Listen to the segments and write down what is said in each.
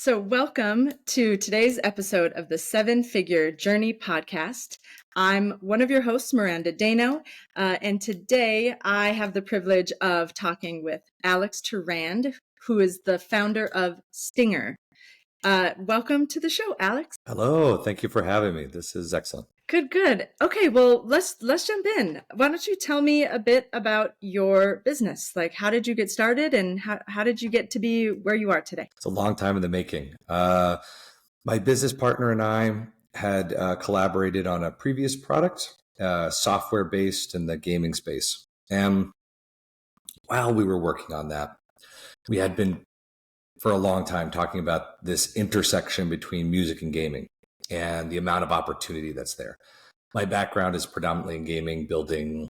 So, welcome to today's episode of the Seven Figure Journey podcast. I'm one of your hosts, Miranda Dano, and today I have the privilege of talking with Alex Tarrand, who is the founder of Stynger. Welcome to the show, Alex. Hello, thank you for having me. This is excellent. Good. Okay, well, let's jump in. Why don't you tell me a bit about your business? Like, how did you get started, and how did you get to be where you are today? It's a long time in the making. My business partner and I had collaborated on a previous product, software-based in the gaming space. And while we were working on that, we had been for a long time talking about this intersection between music and gaming and the amount of opportunity that's there. My background is predominantly in gaming, building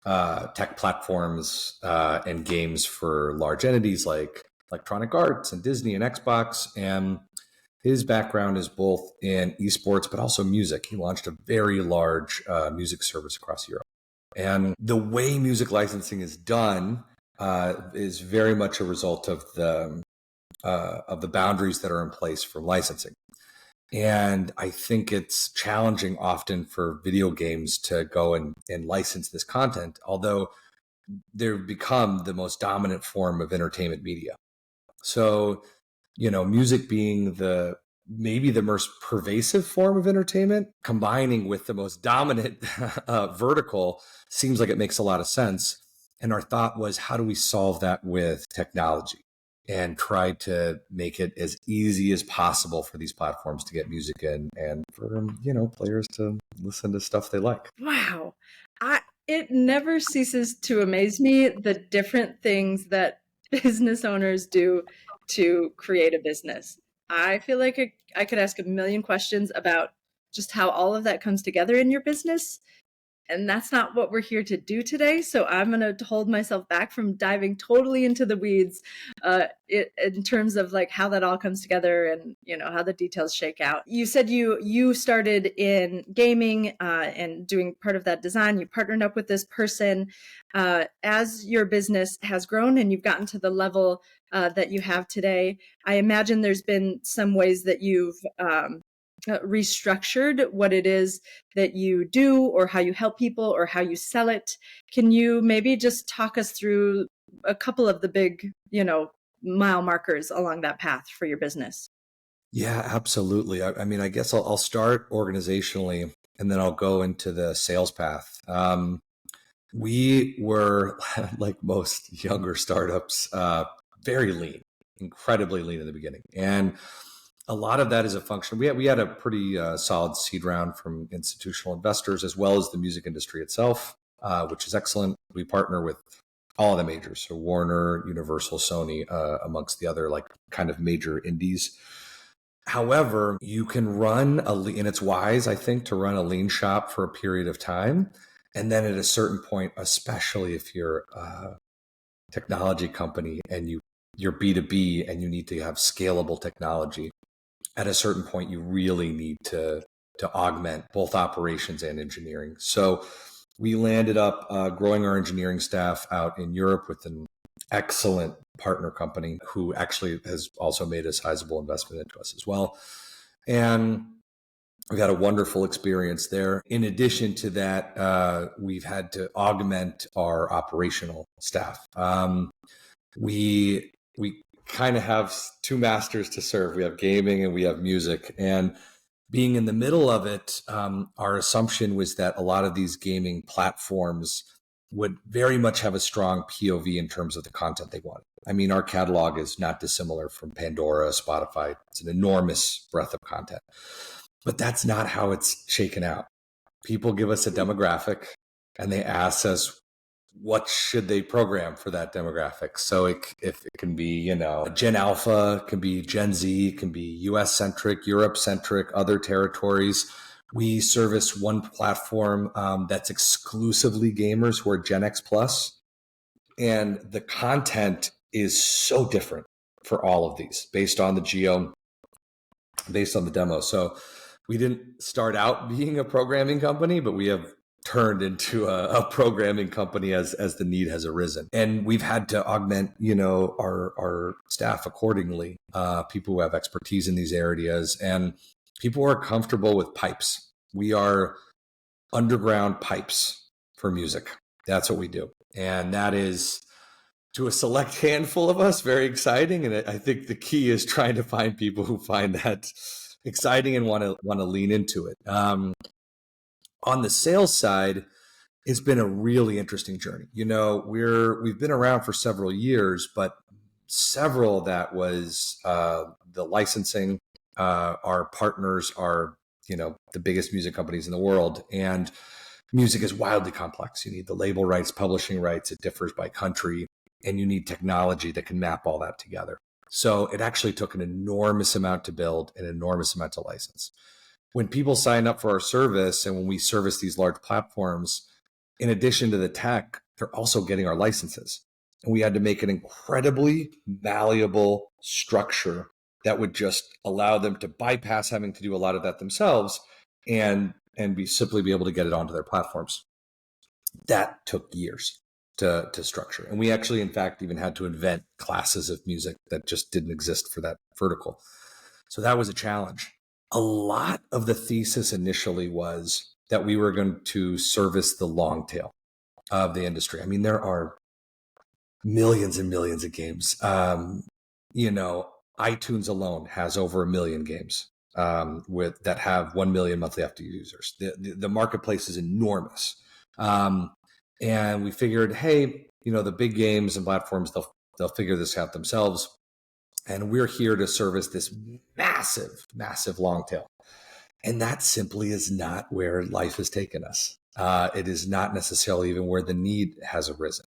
tech platforms and games for large entities like Electronic Arts and Disney and Xbox. And his background is both in esports, but also music. He launched a very large music service across Europe. And the way music licensing is done is very much a result of the boundaries that are in place for licensing. And I think it's challenging often for video games to go and license this content, although they've become the most dominant form of entertainment media. So, music being maybe the most pervasive form of entertainment, combining with the most dominant vertical, seems like it makes a lot of sense. And our thought was, how do we solve that with technology? And try to make it as easy as possible for these platforms to get music in and for, players to listen to stuff they like. Wow. It never ceases to amaze me the different things that business owners do to create a business. I feel like I could ask a million questions about just how all of that comes together in your business. And that's not what we're here to do today. So I'm going to hold myself back from diving totally into the weeds in terms of like how that all comes together and, how the details shake out. You said you started in gaming and doing part of that design. You partnered up with this person. As your business has grown and you've gotten to the level that you have today, I imagine there's been some ways that you've restructured what it is that you do or how you help people or how you sell it. Can you maybe just talk us through a couple of the big, mile markers along that path for your business? Yeah, absolutely. I guess I'll start organizationally and then I'll go into the sales path. We were, like most younger startups, very lean, incredibly lean in the beginning. And a lot of that is a function. We had a pretty solid seed round from institutional investors as well as the music industry itself, which is excellent. We partner with all the majors, so Warner, Universal, Sony, amongst the other kind of major indies. However, you can run and it's wise, I think, to run a lean shop for a period of time. And then at a certain point, especially if you're a technology company and you're B2B and you need to have scalable technology, at a certain point, you really need to augment both operations and engineering. So we landed up growing our engineering staff out in Europe with an excellent partner company who actually has also made a sizable investment into us as well. And we've had a wonderful experience there. In addition to that, we've had to augment our operational staff. We kind of have two masters to serve. We have gaming and we have music. And being in the middle of it, our assumption was that a lot of these gaming platforms would very much have a strong POV in terms of the content they want. I mean, our catalog is not dissimilar from Pandora, Spotify. It's an enormous breadth of content. But that's not how it's shaken out. People give us a demographic and they ask us, what should they program for that demographic? So if it can be, Gen Alpha, it can be Gen Z, it can be US centric, Europe centric, other territories. We service one platform that's exclusively gamers who are Gen X plus. And the content is so different for all of these based on the geo, based on the demo. So we didn't start out being a programming company, but we have turned into a programming company as the need has arisen. And we've had to augment, our staff accordingly, people who have expertise in these areas and people who are comfortable with pipes. We are underground pipes for music. That's what we do. And that is, to a select handful of us, very exciting. And I think the key is trying to find people who find that exciting and want to lean into it. On the sales side, it's been a really interesting journey. We've been around for several years, but several of that was the licensing. Our partners are, the biggest music companies in the world, and music is wildly complex. You need the label rights, publishing rights. It differs by country, and you need technology that can map all that together. So it actually took an enormous amount to build, an enormous amount to license. When people sign up for our service and when we service these large platforms, in addition to the tech, they're also getting our licenses. And we had to make an incredibly malleable structure that would just allow them to bypass having to do a lot of that themselves and simply be able to get it onto their platforms. That took years to structure. And we actually, in fact, even had to invent classes of music that just didn't exist for that vertical. So that was a challenge. A lot of the thesis initially was that we were going to service the long tail of the industry. I mean, there are millions and millions of games. iTunes alone has over 1 million games that have 1 million monthly active users. The marketplace is enormous. And we figured, hey, the big games and platforms, they'll figure this out themselves. And we're here to service this massive, massive long tail. And that simply is not where life has taken us. It is not necessarily even where the need has arisen.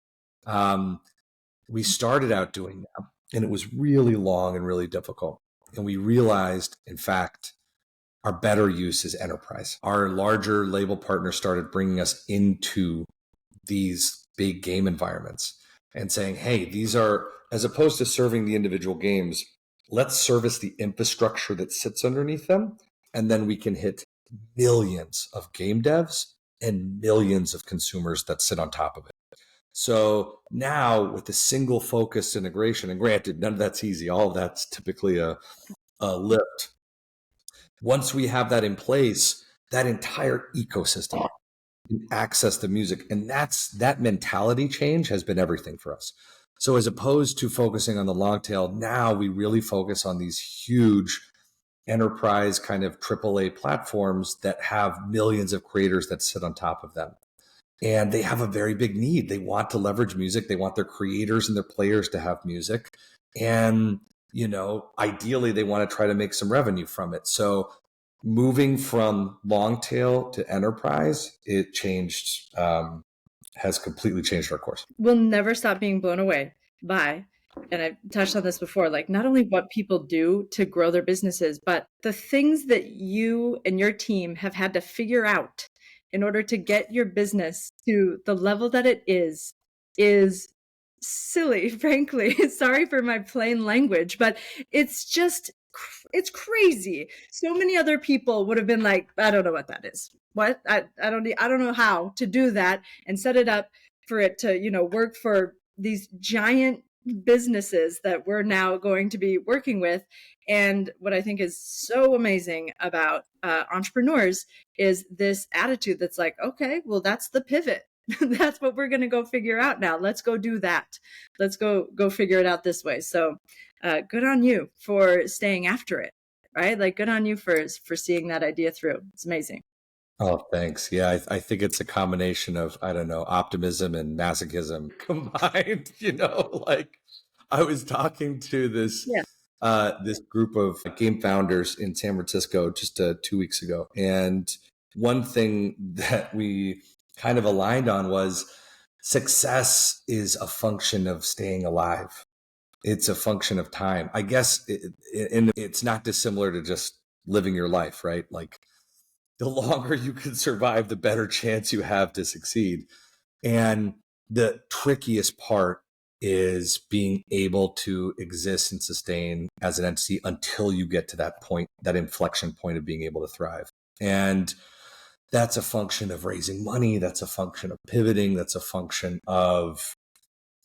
We started out doing that, and it was really long and really difficult. And we realized, in fact, our better use is enterprise. Our larger label partners started bringing us into these big game environments and saying, hey, these are, as opposed to serving the individual games, let's service the infrastructure that sits underneath them. And then we can hit millions of game devs and millions of consumers that sit on top of it. So now with the single focused integration, and granted, none of that's easy. All of that's typically a lift. Once we have that in place, that entire ecosystem can access the music. And that mentality change has been everything for us. So as opposed to focusing on the long tail, now we really focus on these huge enterprise kind of AAA platforms that have millions of creators that sit on top of them. And they have a very big need. They want to leverage music. They want their creators and their players to have music. And, ideally, they want to try to make some revenue from it. So moving from long tail to enterprise, it changed, has completely changed our course. We'll never stop being blown away by, and I've touched on this before, like not only what people do to grow their businesses, but the things that you and your team have had to figure out in order to get your business to the level that it is silly, frankly. Sorry for my plain language, but it's crazy. So many other people would have been like, I don't know what that is. What? I don't know how to do that and set it up for it to, work for these giant businesses that we're now going to be working with. And what I think is so amazing about entrepreneurs is this attitude that's like, okay, well, that's the pivot. That's what we're going to go figure out now. Let's go do that. Let's go figure it out this way. So good on you for staying after it, right? Like good on you for seeing that idea through. It's amazing. Oh, thanks. Yeah, I think it's a combination of, I don't know, optimism and masochism combined. Like I was talking to this this group of game founders in San Francisco just 2 weeks ago, and one thing that we kind of aligned on was success is a function of staying alive. It's a function of time. I guess it's not dissimilar to just living your life, right? Like the longer you can survive, the better chance you have to succeed. And the trickiest part is being able to exist and sustain as an entity until you get to that point, that inflection point of being able to thrive. And that's a function of raising money. That's a function of pivoting. That's a function of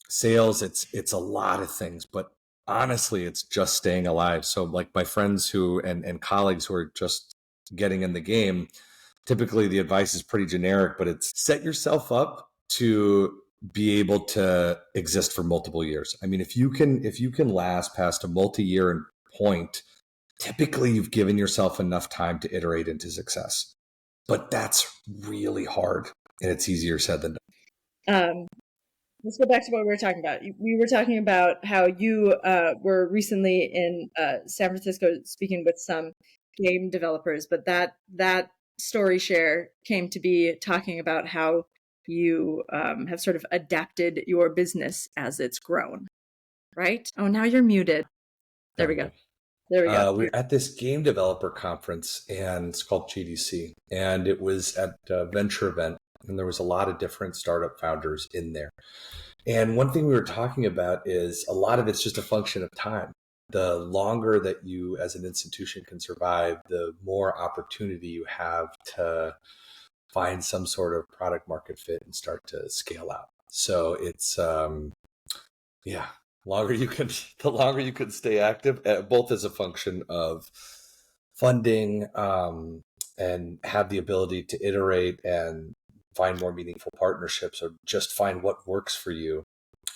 sales. It's a lot of things, but honestly, it's just staying alive. So like my friends who and colleagues who are just getting in the game, typically the advice is pretty generic, but it's set yourself up to be able to exist for multiple years. I mean, if you can last past a multi-year point, typically you've given yourself enough time to iterate into success. But that's really hard, and it's easier said than done. Um, let's go back to what we were talking about. We were talking about how you were recently in San Francisco speaking with some game developers, but that story share came to be talking about how you have sort of adapted your business as it's grown, right? Oh, now you're muted. There There we we go. go. There we go. We're at this game developer conference, and it's called GDC, and it was at a venture event, and there was a lot of different startup founders in there. And one thing we were talking about is a lot of it's just a function of time. The longer that you as an institution can survive, the more opportunity you have to find some sort of product market fit and start to scale out. So it's yeah, longer you can the longer you can stay active, both as a function of funding, and have the ability to iterate and find more meaningful partnerships, or just find what works for you.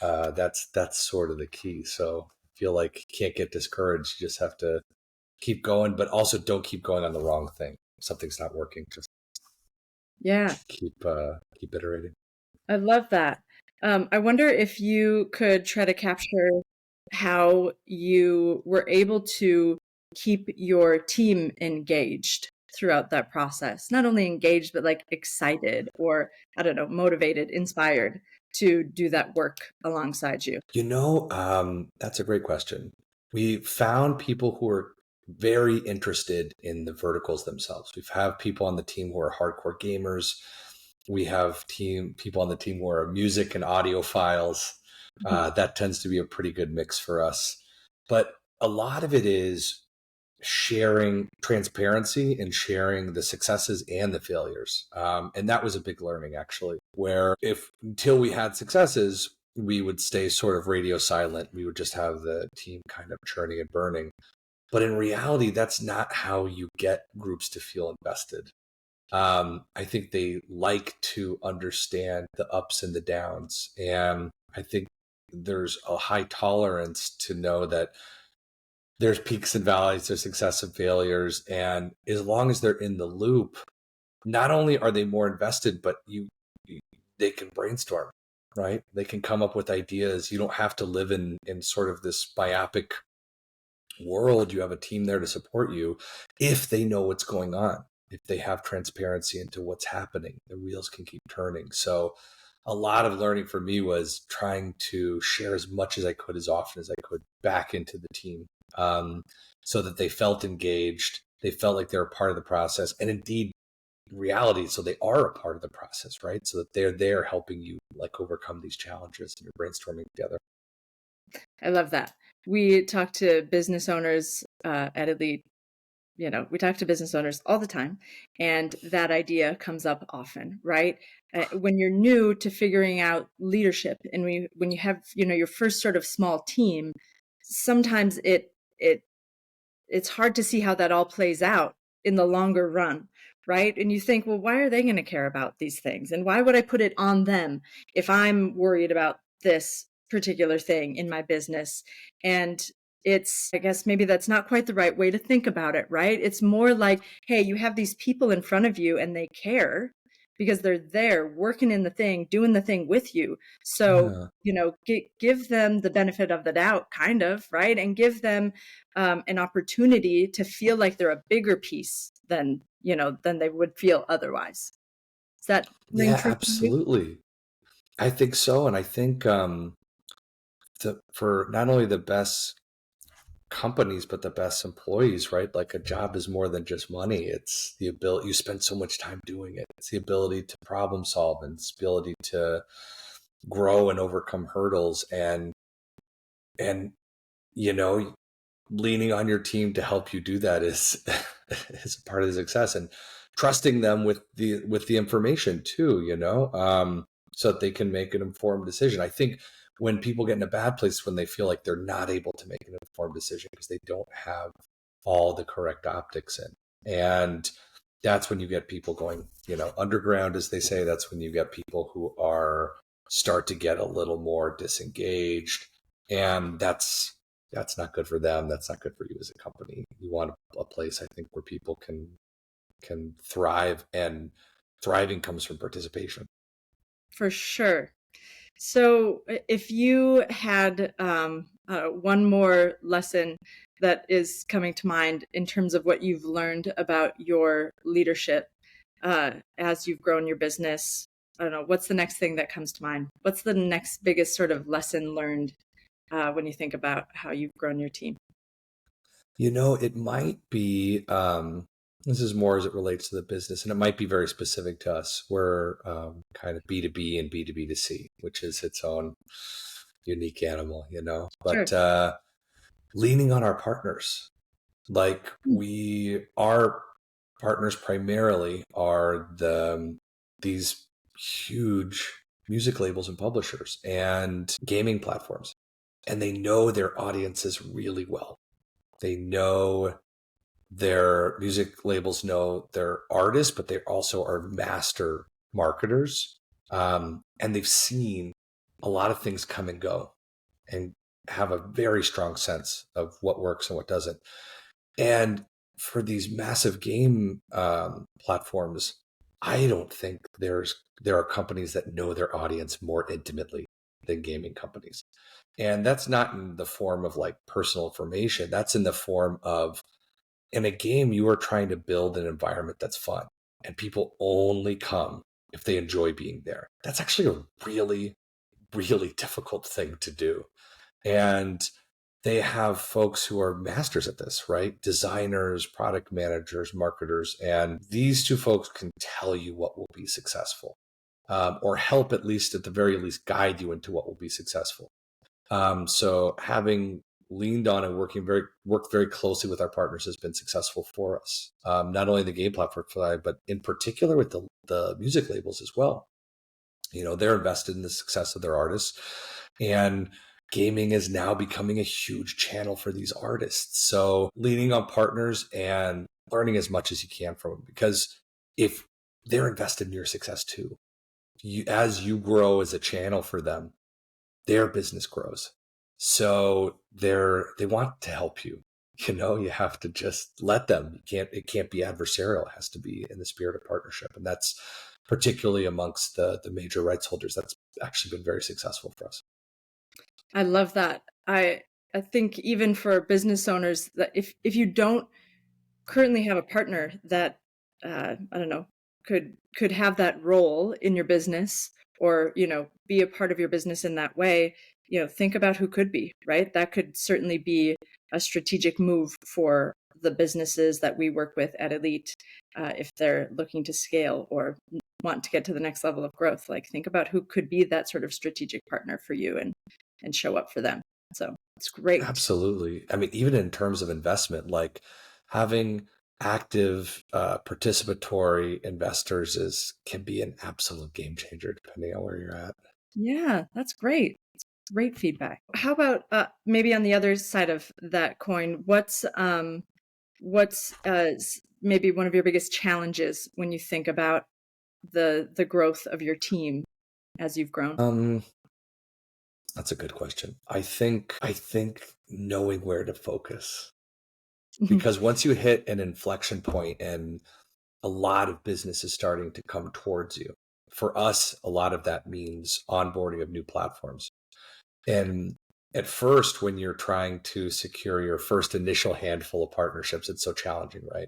That's sort of the key. So I feel like you can't get discouraged. You just have to keep going, but also don't keep going on the wrong thing. If something's not working, just Yeah, keep iterating. I love that. I wonder if you could try to capture how you were able to keep your team engaged throughout that process. Not only engaged, but like excited or, I don't know, motivated, inspired to do that work alongside you. That's a great question. We found people who are very interested in the verticals themselves. We have people on the team who are hardcore gamers. We have people on the team who are music and audio files. Mhm. That tends to be a pretty good mix for us. But a lot of it is sharing transparency and sharing the successes and the failures. And that was a big learning, actually, where if until we had successes, we would stay sort of radio silent. We would just have the team kind of churning and burning. But in reality, that's not how you get groups to feel invested. I think they like to understand the ups and the downs. And I think there's a high tolerance to know that there's peaks and valleys, there's success and failures. And as long as they're in the loop, not only are they more invested, but they can brainstorm, right? They can come up with ideas. You don't have to live in sort of this myopic world. You have a team there to support you if they know what's going on, if they have transparency into what's happening. The wheels can keep turning. So a lot of learning for me was trying to share as much as I could, as often as I could, back into the team, so that they felt engaged. They felt like they're a part of the process. And indeed, reality, so they are a part of the process, right? So that they're there helping you like overcome these challenges, and you're brainstorming together. I love that. We talk to business owners at Elite. We talk to business owners all the time, and that idea comes up often, right? When you're new to figuring out leadership, and when you have, your first sort of small team, sometimes it's hard to see how that all plays out in the longer run, right? And you think, well, why are they going to care about these things? And why would I put it on them if I'm worried about this particular thing in my business? And I guess maybe that's not quite the right way to think about it, right? It's more like, hey, you have these people in front of you and they care because they're there working in the thing, doing the thing with you. So, Yeah. give them the benefit of the doubt, kind of, right? And give them an opportunity to feel like they're a bigger piece than they would feel otherwise. Does that ring Yeah, true for you? absolutely. I think so. And I think for not only the best companies, but the best employees, right? Like a job is more than just money. It's the ability, you spend so much time doing it. It's the ability to problem solve, and it's the ability to grow and overcome hurdles, and you know, leaning on your team to help you do that is is a part of the success. And trusting them with the information too, so that they can make an informed decision. I think when people get in a bad place when they feel like they're not able to make an informed decision because they don't have all the correct optics in. And that's when you get people going, underground, as they say. That's when you get people who are start to get a little more disengaged. And that's not good for them. That's not good for you as a company. You want a place, I think, where people can thrive, and thriving comes from participation. For sure. So, if you had one more lesson that is coming to mind in terms of what you've learned about your leadership as you've grown your business, I don't know, what's the next thing that comes to mind? What's the next biggest sort of lesson learned when you think about how you've grown your team? It might be, this is more as it relates to the business, and it might be very specific to us. We're kind of B2B and B2B2C, which is its own unique animal. Sure. But leaning on our partners, like our partners primarily are these huge music labels and publishers and gaming platforms, and they know their audiences really well. They know their music labels, know their artists, but they also are master marketers. And they've seen a lot of things come and go and have a very strong sense of what works and what doesn't. And for these massive game platforms, I don't think there are companies that know their audience more intimately than gaming companies. And that's not in the form of like personal information. That's in the form of, in a game, you are trying to build an environment that's fun, and people only come if they enjoy being there. That's actually a really, really difficult thing to do. And they have folks who are masters at this, right? Designers, product managers, marketers. And these two folks can tell you what will be successful, or help, at least at the very least, guide you into what will be successful. So having leaned on and worked very closely with our partners has been successful for us. Not only the game platform side, but in particular with the music labels as well. They're invested in the success of their artists, and gaming is now becoming a huge channel for these artists. So leaning on partners and learning as much as you can from them, because if they're invested in your success too, as you grow as a channel for them, their business grows. So they want to help you. You have to just let them. It can't be adversarial. It has to be in the spirit of partnership. And that's particularly amongst the major rights holders. That's actually been very successful for us. I love that. I think even for business owners, that if you don't currently have a partner that I don't know, could have that role in your business, or be a part of your business in that way, think about who could be, right? That could certainly be a strategic move for the businesses that we work with at Elite, if they're looking to scale or want to get to the next level of growth. Like, think about who could be that sort of strategic partner for you, and show up for them. So it's great. Absolutely. I mean, even in terms of investment, like having active participatory investors can be an absolute game changer depending on where you're at. Yeah, that's great. Great feedback. How about maybe on the other side of that coin, what's maybe one of your biggest challenges when you think about the growth of your team as you've grown? That's a good question. I think knowing where to focus, because once you hit an inflection point and a lot of business is starting to come towards you, for us, a lot of that means onboarding of new platforms. And at first, when you're trying to secure your first initial handful of partnerships, it's so challenging, right?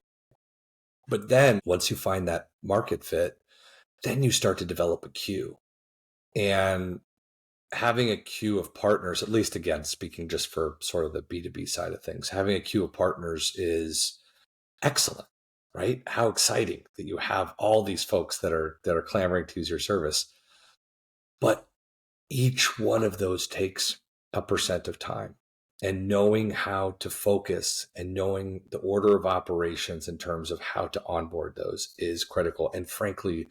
But then once you find that market fit, then you start to develop a queue. And having a queue of partners, at least again, speaking just for sort of the B2B side of things, having a queue of partners is excellent, right? How exciting that you have all these folks that are clamoring to use your service. But each one of those takes a percent of time. and knowing how to focus and knowing the order of operations in terms of how to onboard those is critical. And frankly,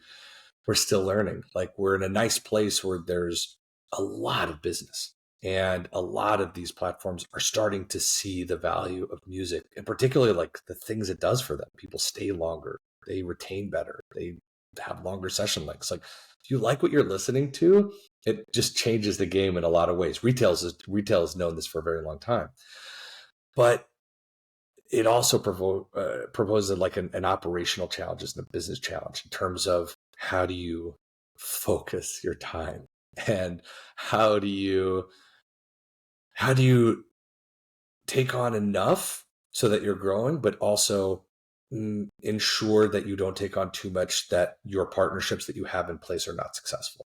we're still learning. Like, we're in a nice place where there's a lot of business, and a lot of these platforms are starting to see the value of music, and particularly like the things it does for them. People stay longer, they retain better, they have longer session lengths. Like, if you like what you're listening to, it just changes the game in a lot of ways. Retail has known this for a very long time, but it also proposes like an operational challenge and a business challenge in terms of how do you focus your time, and how do you take on enough so that you're growing, but also ensure that you don't take on too much, that your partnerships that you have in place are not successful.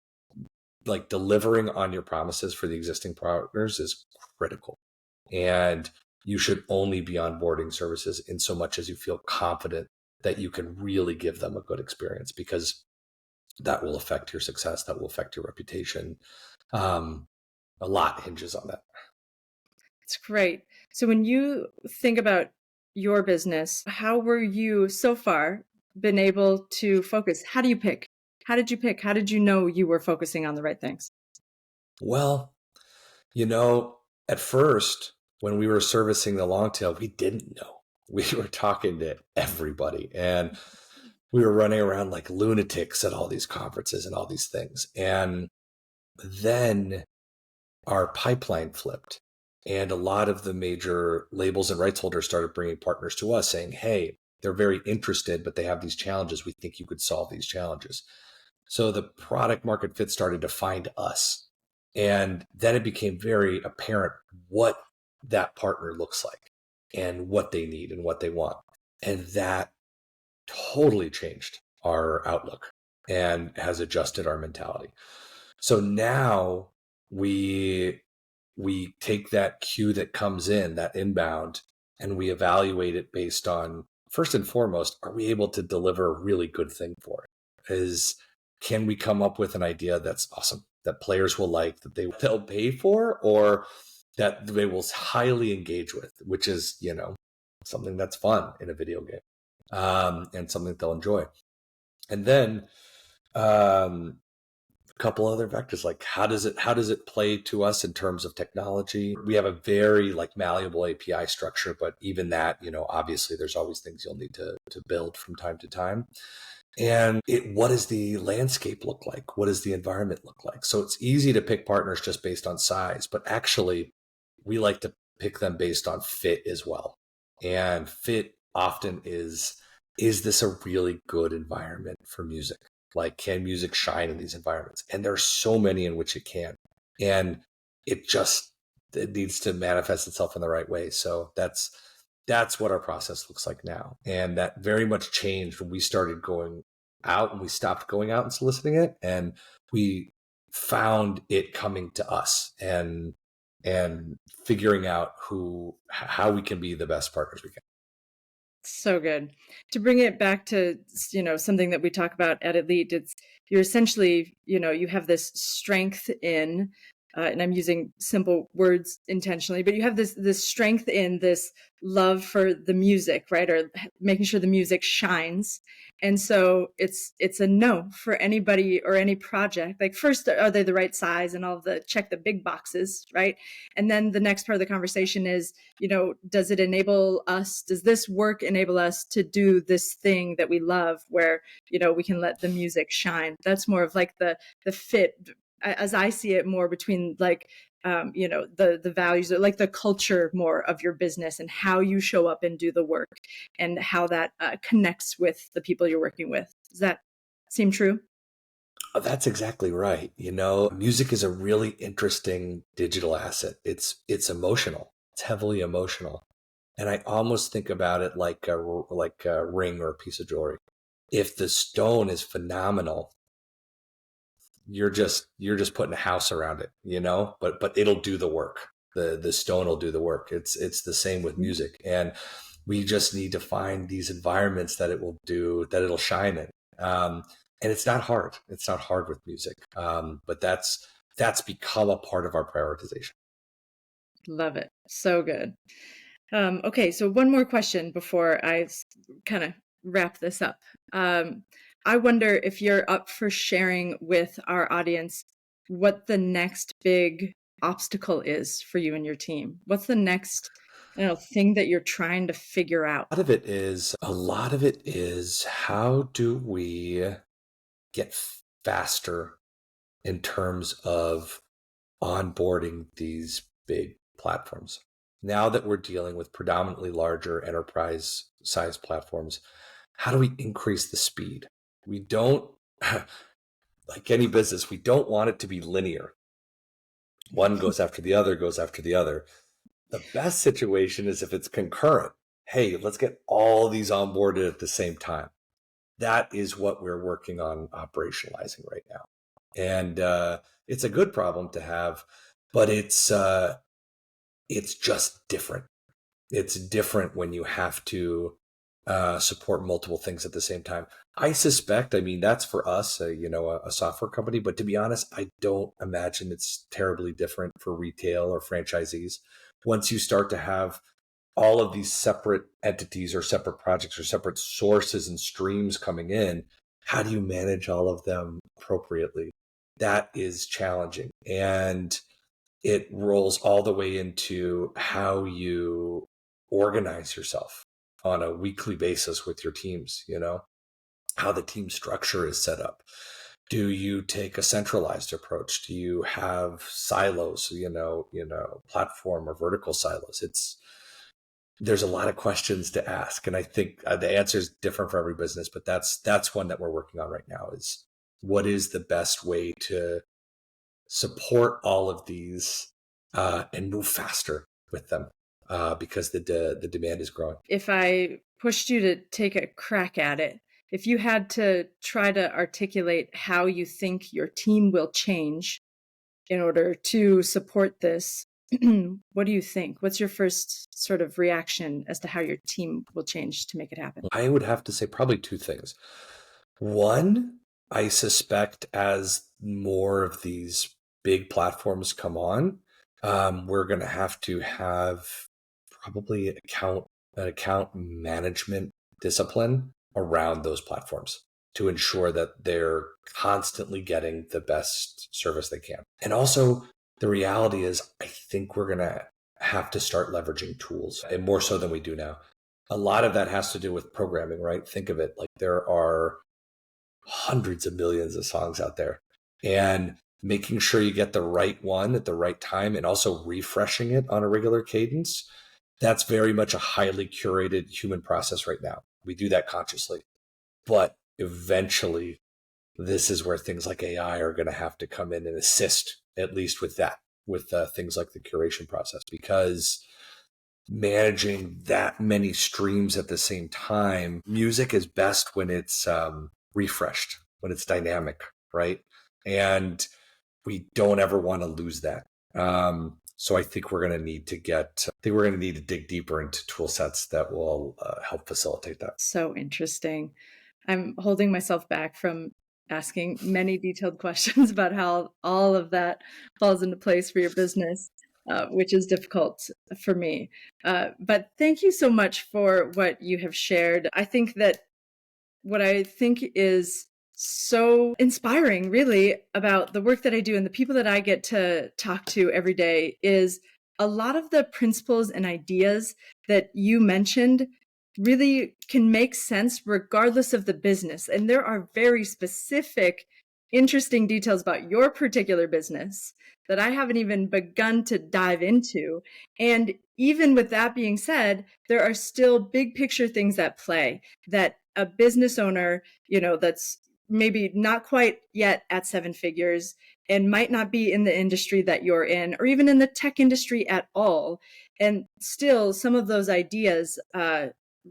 Like, delivering on your promises for the existing partners is critical. And you should only be onboarding services in so much as you feel confident that you can really give them a good experience, because that will affect your success, that will affect your reputation. A lot hinges on that. It's great. So when you think about your business, how were you so far been able to focus? How do you pick? How did you pick? How did you know you were focusing on the right things? Well, you know, at first, when we were servicing the long tail, we didn't know. We were talking to everybody, and we were running around like lunatics at all these conferences and all these things. And then our pipeline flipped, and a lot of the major labels and rights holders started bringing partners to us saying, hey, they're very interested, but they have these challenges. We think you could solve these challenges. So the product market fit started to find us. And then it became very apparent what that partner looks like and what they need and what they want. And that totally changed our outlook and has adjusted our mentality. So now we take that cue that comes in, that inbound, and we evaluate it based on, first and foremost, are we able to deliver a really good thing for it? Can we come up with an idea that's awesome, that players will like, that they'll pay for, or that they will highly engage with, which is, something that's fun in a video game, and something that they'll enjoy. And then a couple other vectors, like how does it play to us in terms of technology? We have a very like malleable API structure, but even that, obviously there's always things you'll need to build from time to time. And what does the landscape look like? What does the environment look like? So it's easy to pick partners just based on size, but actually we like to pick them based on fit as well. And fit often is this a really good environment for music? Like, can music shine in these environments? And there's so many in which it can. And it needs to manifest itself in the right way. So that's what our process looks like now. And that very much changed when we started going out, and we stopped going out and soliciting it, and we found it coming to us, and figuring out how we can be the best partners we can. So good. To bring it back to, something that we talk about at Elite, it's you're essentially, you have this strength in, and I'm using simple words intentionally, but you have this strength in this love for the music, right? Or making sure the music shines. And so it's a no for anybody or any project. Like, first, are they the right size and all the check the big boxes, right? And then the next part of the conversation is, does it enable us? Does this work enable us to do this thing that we love, where, we can let the music shine? That's more of like the fit, as I see it, more between like, the values, like the culture more of your business, and how you show up and do the work, and how that connects with the people you're working with. Does that seem true? Oh, that's exactly right. Music is a really interesting digital asset. It's emotional. It's heavily emotional. And I almost think about it like a ring or a piece of jewelry. If the stone is phenomenal, you're just putting a house around it, but it'll do the work. The stone will do the work. It's the same with music. And we just need to find these environments that it'll shine in. And it's not hard. It's not hard with music. But that's become a part of our prioritization. Love it. So good. Okay, so one more question before I kind of wrap this up. Um, I wonder if you're up for sharing with our audience what the next big obstacle is for you and your team. What's the next, thing that you're trying to figure out? A lot of it is how do we get faster in terms of onboarding these big platforms. Now that we're dealing with predominantly larger enterprise size platforms, how do we increase the speed? We don't, like any business, we don't want it to be linear. One goes after the other, goes after the other. The best situation is if it's concurrent. Hey, let's get all these onboarded at the same time. That is what we're working on operationalizing right now. And it's a good problem to have, but it's just different. It's different when you have to support multiple things at the same time. I suspect, I mean, that's for us, a software company, but to be honest, I don't imagine it's terribly different for retail or franchisees. Once you start to have all of these separate entities or separate projects or separate sources and streams coming in, how do you manage all of them appropriately? That is challenging. And it rolls all the way into how you organize yourself on a weekly basis with your teams, how the team structure is set up. Do you take a centralized approach? Do you have silos, platform or vertical silos? There's a lot of questions to ask. And I think the answer is different for every business, but that's one that we're working on right now is what is the best way to support all of these and move faster with them because the demand is growing. If I pushed you to take a crack at it, if you had to try to articulate how you think your team will change in order to support this, what do you think? What's your first sort of reaction as to how your team will change to make it happen? I would have to say probably two things. One, I suspect as more of these big platforms come on, we're going to have probably an account management discipline around those platforms to ensure that they're constantly getting the best service they can. And also, the reality is, I think we're going to have to start leveraging tools, and more so than we do now. A lot of that has to do with programming, right? Think of it like there are hundreds of millions of songs out there, and making sure you get the right one at the right time and also refreshing it on a regular cadence. That's very much a highly curated human process right now. We do that consciously, but eventually this is where things like AI are going to have to come in and assist, at least with that, with things like the curation process, because managing that many streams at the same time, music is best when it's refreshed, when it's dynamic, right? And we don't ever want to lose that. So I think we're going to need to dig deeper into tool sets that will help facilitate that. So interesting. I'm holding myself back from asking many detailed questions about how all of that falls into place for your business, which is difficult for me. But thank you so much for what you have shared. I think that what I think is so inspiring, really, about the work that I do and the people that I get to talk to every day is a lot of the principles and ideas that you mentioned really can make sense regardless of the business. And there are very specific, interesting details about your particular business that I haven't even begun to dive into. And even with that being said, there are still big picture things at play that a business owner, that's maybe not quite yet at seven figures and might not be in the industry that you're in, or even in the tech industry at all. And still, some of those ideas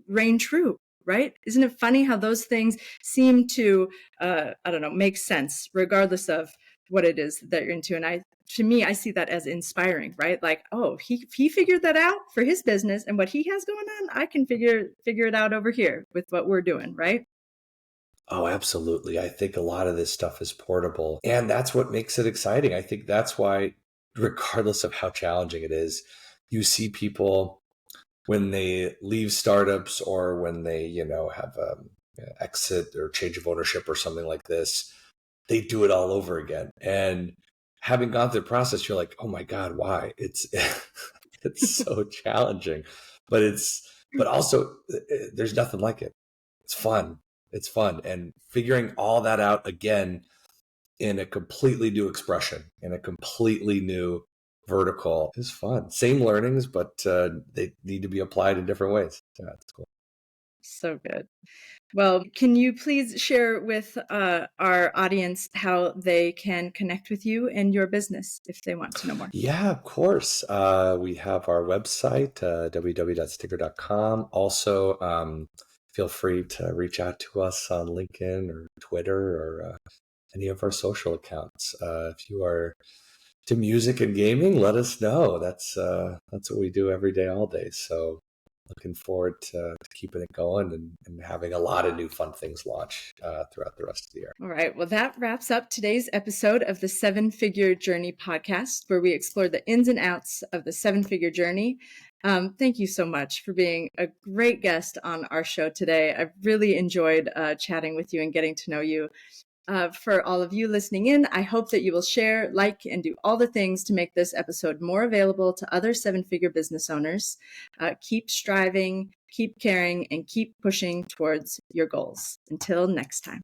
reign true, right? Isn't it funny how those things seem to, I don't know, make sense regardless of what it is that you're into? And to me, I see that as inspiring, right? Like, oh, he figured that out for his business, and what he has going on, I can figure it out over here with what we're doing, right? Oh, absolutely. I think a lot of this stuff is portable, and that's what makes it exciting. I think that's why, regardless of how challenging it is, you see people when they leave startups or when they, have exit or change of ownership or something like this, they do it all over again. And having gone through the process, you're like, oh my God, why? It's it's so challenging, but but also there's nothing like it. It's fun. It's fun. And figuring all that out again in a completely new expression, in a completely new vertical is fun. Same learnings, but they need to be applied in different ways. Yeah, that's cool. So good. Well, can you please share with our audience how they can connect with you and your business if they want to know more? Yeah, of course. We have our website, www.stynger.com. Also, feel free to reach out to us on LinkedIn or Twitter or any of our social accounts. If you are to music and gaming, let us know. That's what we do every day, all day. So looking forward to keeping it going and having a lot of new fun things launch throughout the rest of the year. All right. Well, that wraps up today's episode of the Seven Figure Journey podcast, where we explore the ins and outs of the seven figure journey. Thank you so much for being a great guest on our show today. I've really enjoyed chatting with you and getting to know you. For all of you listening in, I hope that you will share, like, and do all the things to make this episode more available to other seven-figure business owners. Keep striving, keep caring, and keep pushing towards your goals. Until next time.